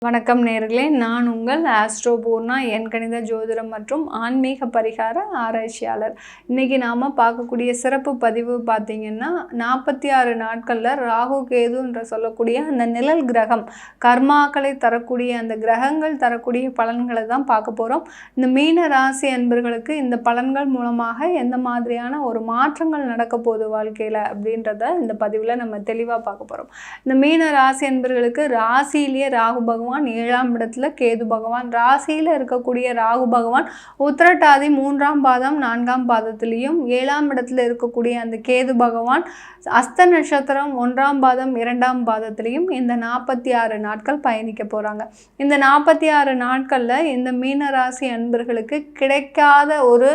வணக்கம் நேயர்களே, நான் உங்கள் ஆஸ்ட்ரோ பூர்ணா, எண்கணித ஜோதிடம் மற்றும் ஆன்மீக பரிகார ஆராய்ச்சியாளர். இன்றைக்கி நாம் பார்க்கக்கூடிய சிறப்பு பதிவு பார்த்திங்கன்னா 46 நாட்களில் ராகு கேதுன்ற சொல்லக்கூடிய அந்த நிழல் கிரகம் கர்மாக்களை தரக்கூடிய அந்த கிரகங்கள் தரக்கூடிய பலன்களை தான் பார்க்க போகிறோம். இந்த மீன ராசி அன்பர்களுக்கு இந்த பலன்கள் மூலமாக எந்த மாதிரியான ஒரு மாற்றங்கள் நடக்க போகுது வாழ்க்கையில் அப்படின்றத இந்த பதிவில் நம்ம தெளிவாக பார்க்க போகிறோம். இந்த மீன ராசி அன்பர்களுக்கு ராசியிலேயே ராகு பகவான் 7ஆம் இடத்துல, கேது பகவான் ராசியில் இருக்கக்கூடிய ராகு பகவான் உத்திரட்டாதி 3ஆம் பாதம் 4ஆம் பாதத்திலையும், 7ஆம் இடத்துல இருக்கக்கூடிய அந்த கேது பகவான் அஸ்த நட்சத்திரம் 1ஆம் பாதம் 2ஆம் பாதத்திலையும் இந்த 46 நாட்கள் பயணிக்க போகிறாங்க. இந்த 46 நாட்களில் இந்த மீனராசி அன்பர்களுக்கு கிடைக்காத ஒரு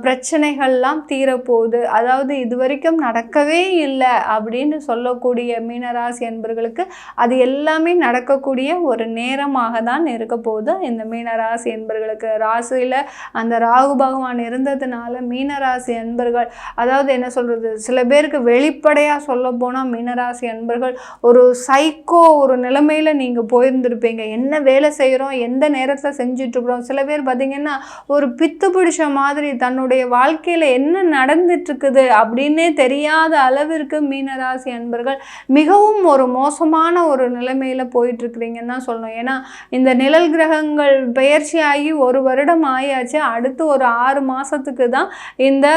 பிரச்சனைகள்லாம் தீரப்போகுது. அதாவது இது வரைக்கும் நடக்கவே இல்லை அப்படின்னு சொல்லக்கூடிய மீனராசி அன்பர்களுக்கு அது எல்லாமே நடக்கக்கூடிய ஒரு நேரமாக தான் இருக்க போகுது. இந்த மீனராசி அன்பர்களுக்கு ராசியில் அந்த ராகு பகவான் இருந்ததுனால மீனராசி அன்பர்கள், அதாவது என்ன சொல்கிறது, சில பேருக்கு வெளிப்படையாக சொல்ல போனால் மீனராசி அன்பர்கள் ஒரு சைக்கோ ஒரு நிலைமையில் நீங்கள் போயிருந்துருப்பீங்க. என்ன வேலை செய்கிறோம், எந்த நேரத்தில் செஞ்சிட்ருக்குறோம். சில பேர் பார்த்திங்கன்னா ஒரு பித்து பிடிச்ச மாதிரி தன்னுடைய வாழ்க்கையில் என்ன நடந்துட்டுருக்குது அப்படின்னே தெரியாத அளவிற்கு மீனராசி அன்பர்கள் மிகவும் ஒரு மோசமான ஒரு நிலைமையில் போயிட்டுருக்குறீங்கன்னு தான் சொல்லணும். ஏன்னா இந்த நிழல் கிரகங்கள் பெயர்ச்சியாகி 1 வருடம் ஆயாச்சு. அடுத்து ஒரு 6 மாதத்துக்கு தான் இந்த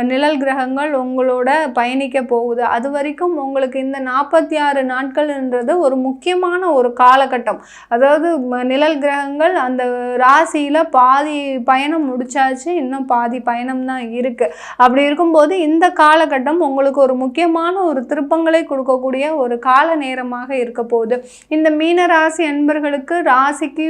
நிழல் கிரகங்கள் உங்களோட பயணிக்க போகுது. அது வரைக்கும் உங்களுக்கு இந்த 46 நாட்கள்ன்றது ஒரு முக்கியமான ஒரு காலகட்டம். அதாவது நிழல் கிரகங்கள் அந்த ராசியில் பாதி பயணம் முடிச்சாச்சு, இன்னும் பாதி பயணம் தான் இருக்குது. அப்படி இருக்கும்போது இந்த காலகட்டம் உங்களுக்கு ஒரு முக்கியமான ஒரு திருப்பங்களை கொடுக்கக்கூடிய ஒரு கால நேரமாக இருக்க போகுது. இந்த மீனராசி அன்பர்களுக்கு ராசிக்கு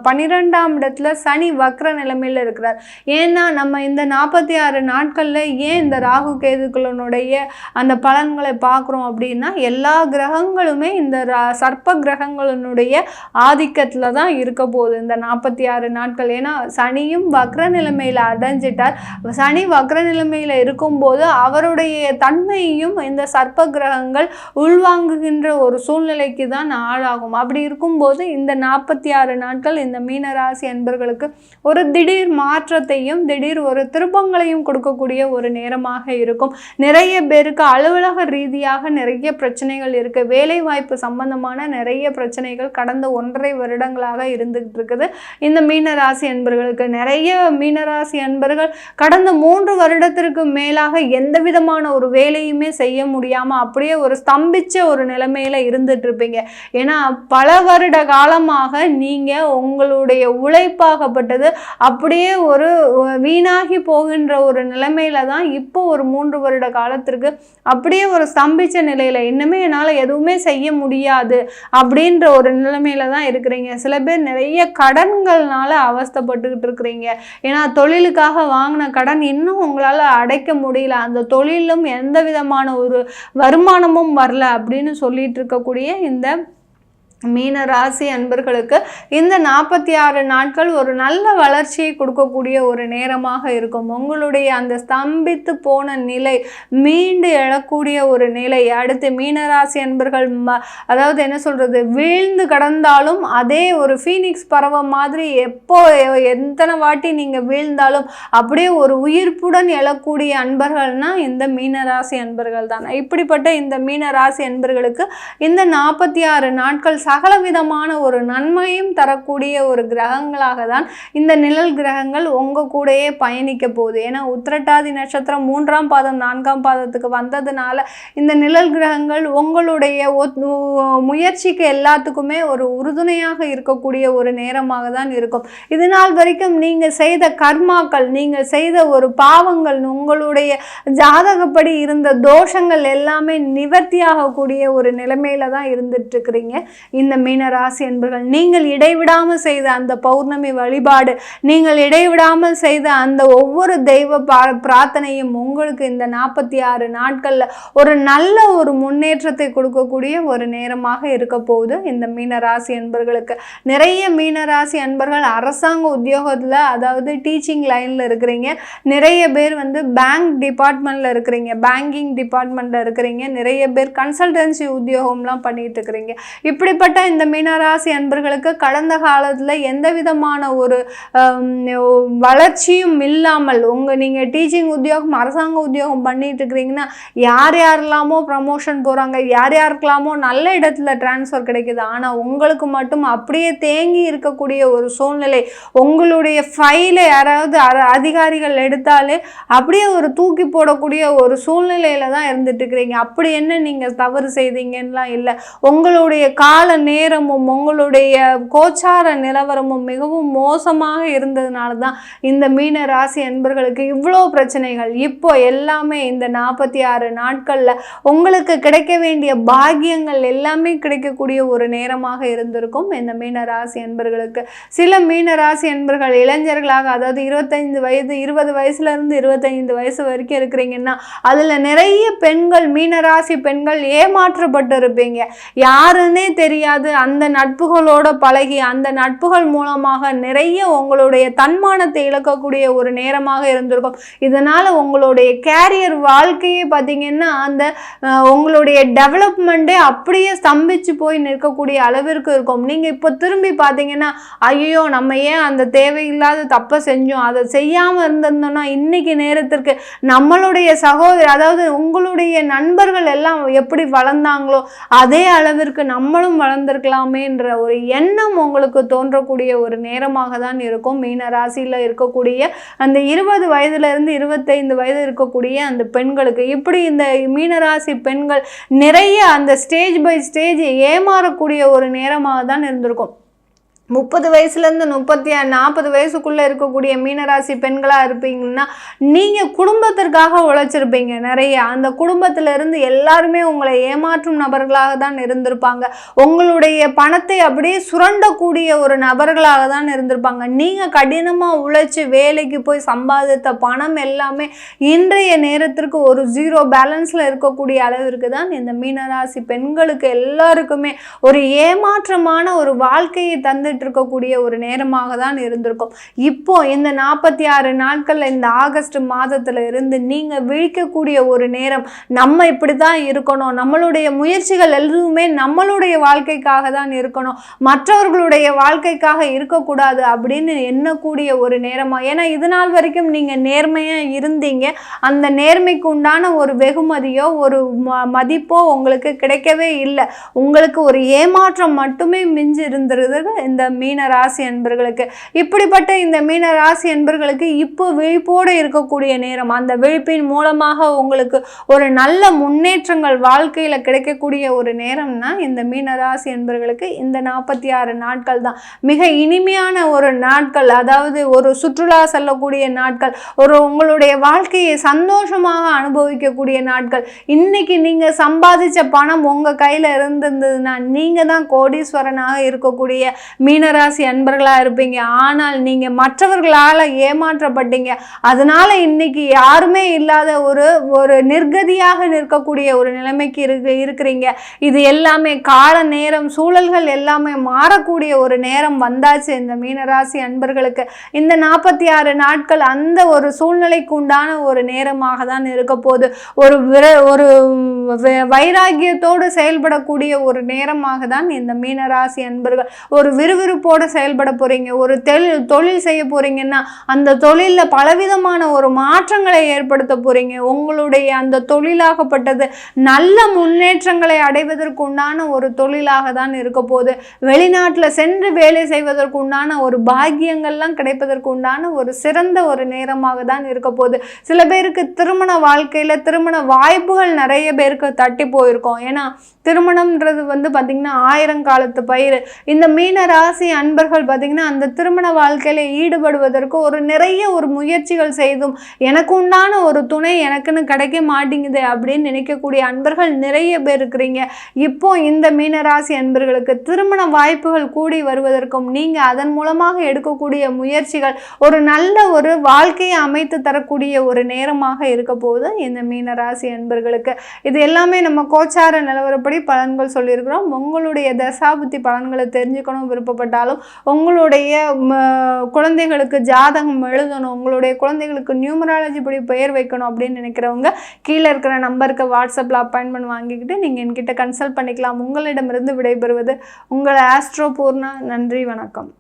12ஆம் இடத்துல சனி வக்ர நிலைமையில் இருக்கிறார். ஏன்னா நம்ம இந்த 46 நாட்களில் ஏன் இந்த ராகு கேதுக்களுடைய அந்த பலன்களை பார்க்குறோம் அப்படின்னா, எல்லா கிரகங்களுமே இந்த சர்ப்ப கிரகங்களுடைய ஆதிக்கத்தில் தான் இருக்க போகுது இந்த 46 நாட்கள். ஏன்னா சனியும் வக்ர நிலைமையில் அடைஞ்சிட்டார். சனி வக்ர நிலைமையில் இருக்கும்போது அவருடைய தன்மையையும் இந்த சர்ப்ப கிரகங்கள் உள்வாங்குகின்ற ஒரு சூழ்நிலைக்கு தான் ஆளாகும். அப்படி இருக்கும்போது இந்த 46 நாட்கள் இந்த மீனராசி அன்பர்களுக்கு ஒரு திடீர் மாற்றத்தையும் திடீர் ஒரு திருப்பங்களையும் கொடுக்கக்கூடிய ஒரு நேரமாக இருக்கும். நிறைய பேருக்கு அலுவலக ரீதியாக நிறைய பிரச்சனைகள் இருக்குது. வேலை வாய்ப்பு சம்பந்தமான நிறைய பிரச்சனைகள் கடந்த 1.5 வருடங்களாக இருந்துகிட்டு இருக்குது. இந்த மீனராசி அன்பர்களுக்கு நிறைய மீனராசி அன்பர்கள் கடந்த 3 வருடத்திற்கு மேலாக எந்த விதமான ஒரு வேலையுமே செய்ய முடியாமல் அப்படியே ஒரு ஸ்தம்பிச்ச ஒரு நிலைமையில் இருந்துட்டு இருப்பீங்க. ஏன்னா பல வருட காலமாக நீங்கள் உங்களுடைய உழைப்பாகப்பட்டது அப்படியே ஒரு வீணாகி போகின்ற ஒரு நிலைமையில தான் இப்போ ஒரு 3 வருட காலத்திற்கு அப்படியே ஒரு ஸ்தம்பிச்ச நிலையில் இன்னுமே என்னால் எதுவுமே செய்ய முடியாது அப்படின்ற ஒரு நிலைமையில தான் இருக்கிறீங்க. சில பேர் நிறைய கடன்கள்னால அவஸ்தைப்பட்டுக்கிட்டு இருக்கிறீங்க. ஏன்னா தொழிலுக்காக வாங்கின கடன் இன்னும் உங்களால் அடைக்க முடியல, அந்த தொழிலும் எந்த விதமான ஒரு வருமானமும் வரல அப்படின்னு சொல்லிட்டு இருக்கக்கூடிய இந்த மீனராசி அன்பர்களுக்கு இந்த 46 நாட்கள் ஒரு நல்ல வளர்ச்சியை கொடுக்கக்கூடிய ஒரு நேரமாக இருக்கும். உங்களுடைய அந்த ஸ்தம்பித்து போன நிலை மீண்டு எழக்கூடிய ஒரு நிலை. அடுத்து மீனராசி அன்பர்கள் அதாவது என்ன சொல்கிறது, வீழ்ந்து கடந்தாலும் அதே ஒரு ஃபீனிக்ஸ் பறவை மாதிரி எப்போ எத்தனை வாட்டி நீங்கள் வீழ்ந்தாலும் அப்படியே ஒரு உயிர்ப்புடன் எழக்கூடிய அன்பர்கள்னால் இந்த மீனராசி அன்பர்கள் தான். இப்படிப்பட்ட இந்த மீனராசி அன்பர்களுக்கு இந்த 46 நாட்கள் சகல விதமான ஒரு நன்மையும் தரக்கூடிய ஒரு கிரகங்களாக தான் இந்த நிழல் கிரகங்கள் உங்கள் கூடயே பயணிக்க போகுது. ஏன்னா உத்திரட்டாதி நட்சத்திரம் 3ஆம் பாதம் 4ஆம் பாதத்துக்கு வந்ததுனால இந்த நிழல் கிரகங்கள் உங்களுடைய முயற்சிக்கு எல்லாத்துக்குமே ஒரு உறுதுணையாக இருக்கக்கூடிய ஒரு நேரமாக தான் இருக்கும். இது நாள் வரைக்கும் நீங்கள் செய்த கர்மாக்கள், நீங்கள் செய்த ஒரு பாவங்கள், உங்களுடைய ஜாதகப்படி இருந்த தோஷங்கள் எல்லாமே நிவர்த்தியாகக்கூடிய ஒரு நிலைமையில தான் இருந்துட்டு இருக்கிறீங்க. இந்த மீனராசி என்பர்கள் நீங்கள் இடைவிடாமல் செய்த அந்த பௌர்ணமி வழிபாடு, நீங்கள் இடைவிடாமல் செய்த அந்த ஒவ்வொரு தெய்வ பிரார்த்தனையும் உங்களுக்கு இந்த 46 நாட்களில் ஒரு நல்ல ஒரு முன்னேற்றத்தை கொடுக்கக்கூடிய ஒரு நேரமாக இருக்க போகுது இந்த மீனராசி அன்பர்களுக்கு. நிறைய மீனராசி அன்பர்கள் அரசாங்க உத்தியோகத்தில், அதாவது டீச்சிங் லைனில் இருக்கிறீங்க. நிறைய பேர் பேங்க் டிபார்ட்மெண்ட்டில் இருக்கிறீங்க, பேங்கிங் டிபார்ட்மெண்ட்டில் இருக்கிறீங்க. நிறைய பேர் கன்சல்டன்சி உத்தியோகம்லாம் பண்ணிட்டு இருக்கிறீங்க. இப்படிப்பட்ட இப்படிப்பட்ட இந்த மீனராசி அன்பர்களுக்கு கடந்த காலத்தில் எந்த விதமான ஒரு வளர்ச்சியும் இல்லாமல் நீங்கள் டீச்சிங் உத்தியோகம் அரசாங்க உத்தியோகம் பண்ணிட்டு இருக்கிறீங்கன்னா யார் யாரெல்லாமோ ப்ரமோஷன் போகிறாங்க, யார் யாருக்கெல்லாமோ நல்ல இடத்துல டிரான்ஸ்ஃபர் கிடைக்குது. ஆனால் உங்களுக்கு மட்டும் அப்படியே தேங்கி இருக்கக்கூடிய ஒரு சூழ்நிலை. உங்களுடைய ஃபைலை யாராவது அதிகாரிகள் எடுத்தாலே அப்படியே ஒரு தூக்கி போடக்கூடிய ஒரு சூழ்நிலையில தான் இருந்துட்டு இருக்கிறீங்க. அப்படி என்ன நீங்கள் தவறு செய்தீங்கலாம் இல்லை. உங்களுடைய கால நேரமும் உங்களுடைய கோச்சார நிலவரமும் மிகவும் மோசமாக இருந்ததுனால தான் இந்த மீன ராசி அன்பர்களுக்கு இவ்வளோ பிரச்சனைகள். இப்போ எல்லாமே இந்த 46 நாட்களில் உங்களுக்கு கிடைக்க வேண்டிய பாக்கியங்கள் எல்லாமே கிடைக்கக்கூடிய ஒரு நேரமாக இருந்திருக்கும் இந்த மீன ராசி அன்பர்களுக்கு. சில மீன ராசி அன்பர்கள் இளைஞர்களாக, அதாவது 25 வயது 20 வயசுலேருந்து 25 வயசு வரைக்கும் இருக்கிறீங்கன்னா அதில் நிறைய பெண்கள், மீனராசி பெண்கள் ஏமாற்றப்பட்டு இருப்பீங்க. யாருன்னே தெரியாது அந்த நட்புகளோட பழகி அந்த நட்புகள் மூலமாக நிறைய உங்களுடைய தன்மானத்தை இழக்கக்கூடிய ஒரு நேரமாக இருந்திருக்கும். இதனால் உங்களுடைய கேரியர் வாழ்க்கையே பார்த்தீங்கன்னா அந்த உங்களுடைய டெவலப்மெண்ட்டே அப்படியே ஸ்தம்பிச்சு போய் நிற்கக்கூடிய அளவிற்கு இருக்கும். நீங்கள் இப்போ திரும்பி பார்த்தீங்கன்னா ஐயோ நம்ம ஏன் அந்த தேவையில்லாத தப்பை செஞ்சோம், அதை செய்யாமல் இருந்திருந்தோம்னா இன்னைக்கு நேரத்திற்கு நம்மளுடைய சகோதரர், அதாவது உங்களுடைய நண்பர்கள் எல்லாம் எப்படி வளர்ந்தாங்களோ அதே அளவிற்கு நம்மளும் வளர்ந்திருக்கலாமேன்ற ஒரு எண்ணம் உங்களுக்கு தோன்றக்கூடிய ஒரு நேரமாக தான் இருக்கும். மீன ராசியில் இருக்கக்கூடிய அந்த 20 வயதுலேருந்து 25 வயது இருக்கக்கூடிய அந்த பெண்களுக்கு இப்படி இந்த மீனராசி பெண்கள் நிறைய அந்த ஸ்டேஜ் பை ஸ்டேஜ் ஏமாறக்கூடிய ஒரு நேரமாக தான் இருந்திருக்கும். 30 வயசுலேருந்து 40 வயசுக்குள்ளே இருக்கக்கூடிய மீனராசி பெண்களாக இருப்பீங்கன்னா நீங்கள் குடும்பத்திற்காக உழைச்சிருப்பீங்க நிறைய. அந்த குடும்பத்திலிருந்து எல்லாருமே உங்களை ஏமாற்றும் நபர்களாக தான் இருந்திருப்பாங்க. உங்களுடைய பணத்தை அப்படியே சுரண்டக்கூடிய ஒரு நபர்களாக தான் இருந்திருப்பாங்க. நீங்கள் கடினமாக உழைச்சி வேலைக்கு போய் சம்பாதித்த பணம் எல்லாமே இன்றைய நேரத்திற்கு ஒரு 0 பேலன்ஸில் இருக்கக்கூடிய அளவிற்கு தான் இந்த மீனராசி பெண்களுக்கு எல்லாருக்குமே ஒரு ஏமாற்றமான ஒரு வாழ்க்கையை தந்துட்டு இருக்கக்கூடிய ஒரு நேரமாக தான் இருந்திருக்கும். இப்போ இந்த 46 நாட்கள்ல இந்த ஆகஸ்ட் மாதத்துல இருந்து நீங்க விழிக்கக்கூடிய ஒரு நேரம். நம்ம இப்படிதான் இருக்கணும், நம்மளுடைய முயற்சிகள் எதுவுமே நம்மளுடைய வாழ்க்கைக்காக தான் இருக்கணும், மற்றவர்களுடைய வாழ்க்கைக்காக இருக்கக்கூடாது அப்படின்னு எண்ணக்கூடிய ஒரு நேரமா. ஏன்னா இது நாள் வரைக்கும் நீங்க நேர்மையா இருந்தீங்க. அந்த நேர்மைக்கு உண்டான ஒரு வெகுமதியோ ஒரு மதிப்போ உங்களுக்கு கிடைக்கவே இல்லை. உங்களுக்கு ஒரு ஏமாற்றம் மட்டுமே மிஞ்சி இருந்திருது இந்த மீன ராசி அன்பர்களுக்கு. இப்படிப்பட்ட இந்த மீன ராசி அன்பர்களுக்கு இப்போ விழிப்போடு இருக்கக்கூடிய நேரம். அந்த விழிப்பின் மூலமாக உங்களுக்கு ஒரு நல்ல முன்னேற்றங்கள் வாழ்க்கையில கிடைக்கக்கூடிய ஒரு நேரம்னா இந்த மீன ராசி அன்பர்களுக்கு இந்த 46 நாட்கள் தான் மிக இனிமையான ஒரு நாட்கள். அதாவது ஒரு சுற்றுலா செல்லக்கூடிய நாட்கள், ஒரு உங்களுடைய வாழ்க்கையை சந்தோஷமாக அனுபவிக்கக்கூடிய நாட்கள். இன்னைக்கு நீங்க சம்பாதிச்ச பணம் உங்க கையில இருந்திருந்ததுன்னா நீங்க தான் கோடீஸ்வரனாக இருக்கக்கூடிய மீனராசி அன்பர்களாக இருப்பீங்க. ஆனால் நீங்கள் மற்றவர்களால் ஏமாற்றப்பட்டீங்க. அதனால இன்னைக்கு யாருமே இல்லாத ஒரு நிர்கதியாக நிற்கக்கூடிய ஒரு நிலைமைக்கு இருக்கிறீங்க. இது எல்லாமே கால நேரம், சூழல்கள் எல்லாமே மாறக்கூடிய ஒரு நேரம் வந்தாச்சு இந்த மீனராசி அன்பர்களுக்கு. இந்த 46 நாட்கள் அந்த ஒரு சூழ்நிலைக்கு உண்டான ஒரு நேரமாக தான் இருக்க போது. ஒரு வைராகியத்தோடு செயல்படக்கூடிய ஒரு நேரமாக தான் இந்த மீனராசி அன்பர்கள் ஒரு விறுவிறுப்போடு செயல்பட போறீங்க. ஒரு தொழில் செய்ய போறீங்கன்னா அந்த தொழிலில் பலவிதமான ஒரு மாற்றங்களை ஏற்படுத்த போறீங்க. உங்களுடைய அந்த தொழிலாகப்பட்டது நல்ல முன்னேற்றங்களை அடைவதற்கு உண்டான ஒரு தொழிலாக தான் இருக்க போது. வெளிநாட்டில் சென்று வேலை செய்வதற்கு உண்டான ஒரு பாக்கியங்கள்லாம் கிடைப்பதற்கு உண்டான ஒரு சிறந்த ஒரு நேரமாக தான் இருக்க போது. சில பேருக்கு திருமண வாழ்க்கையில் திருமண வாய்ப்புகள் நிறைய பேருக்கு தட்டி போயிருக்கோம். ஏன்னா திருமணம்ன்றது பார்த்தீங்கன்னா 1000 காலத்து பயிர். இந்த மீன ராசி அன்பர்கள் பார்த்தீங்கன்னா அந்த திருமண வாழ்க்கையில ஈடுபடுவதற்கு நிறைய முயற்சிகள் செய்தும் எனக்கு உண்டான ஒரு துணை எனக்குன்னு கிடைக்க மாட்டேங்குது அப்படின்னு நினைக்கக்கூடிய அன்பர்கள் நிறைய பேர் இருக்கிறீங்க. இப்போ இந்த மீனராசி அன்பர்களுக்கு திருமண வாய்ப்புகள் கூடி வருவதற்கும் நீங்க அதன் மூலமாக எடுக்கக்கூடிய முயற்சிகள் ஒரு நல்ல ஒரு வாழ்க்கையை அமைத்து தரக்கூடிய ஒரு நேரமாக இருக்க போது இந்த மீனராசி அன்பர்களுக்கு. இது எல்லாமே நம்ம கோச்சார நிலவரப்படி பலன்கள் சொல்லியிருக்கிறோம். உங்களுடைய தசாபுத்தி பலன்களை தெரிஞ்சுக்கணும் விருப்பப்பட்ட விருப்பப்பட்டாலும் உங்களுடைய குழந்தைகளுக்கு ஜாதகம் எழுதணும், உங்களுடைய குழந்தைகளுக்கு நியூமராலஜி படி பெயர் வைக்கணும் அப்படின்னு நினைக்கிறவங்க கீழே இருக்கிற நம்பருக்கு வாட்ஸ்அப்பில் அப்பாயின்மெண்ட் வாங்கிக்கிட்டு நீங்கள் என்கிட்ட கன்சல்ட் பண்ணிக்கலாம். உங்களிடமிருந்து விடைபெறுவது உங்கள் ஆஸ்ட்ரோ பூர்ணா. நன்றி, வணக்கம்.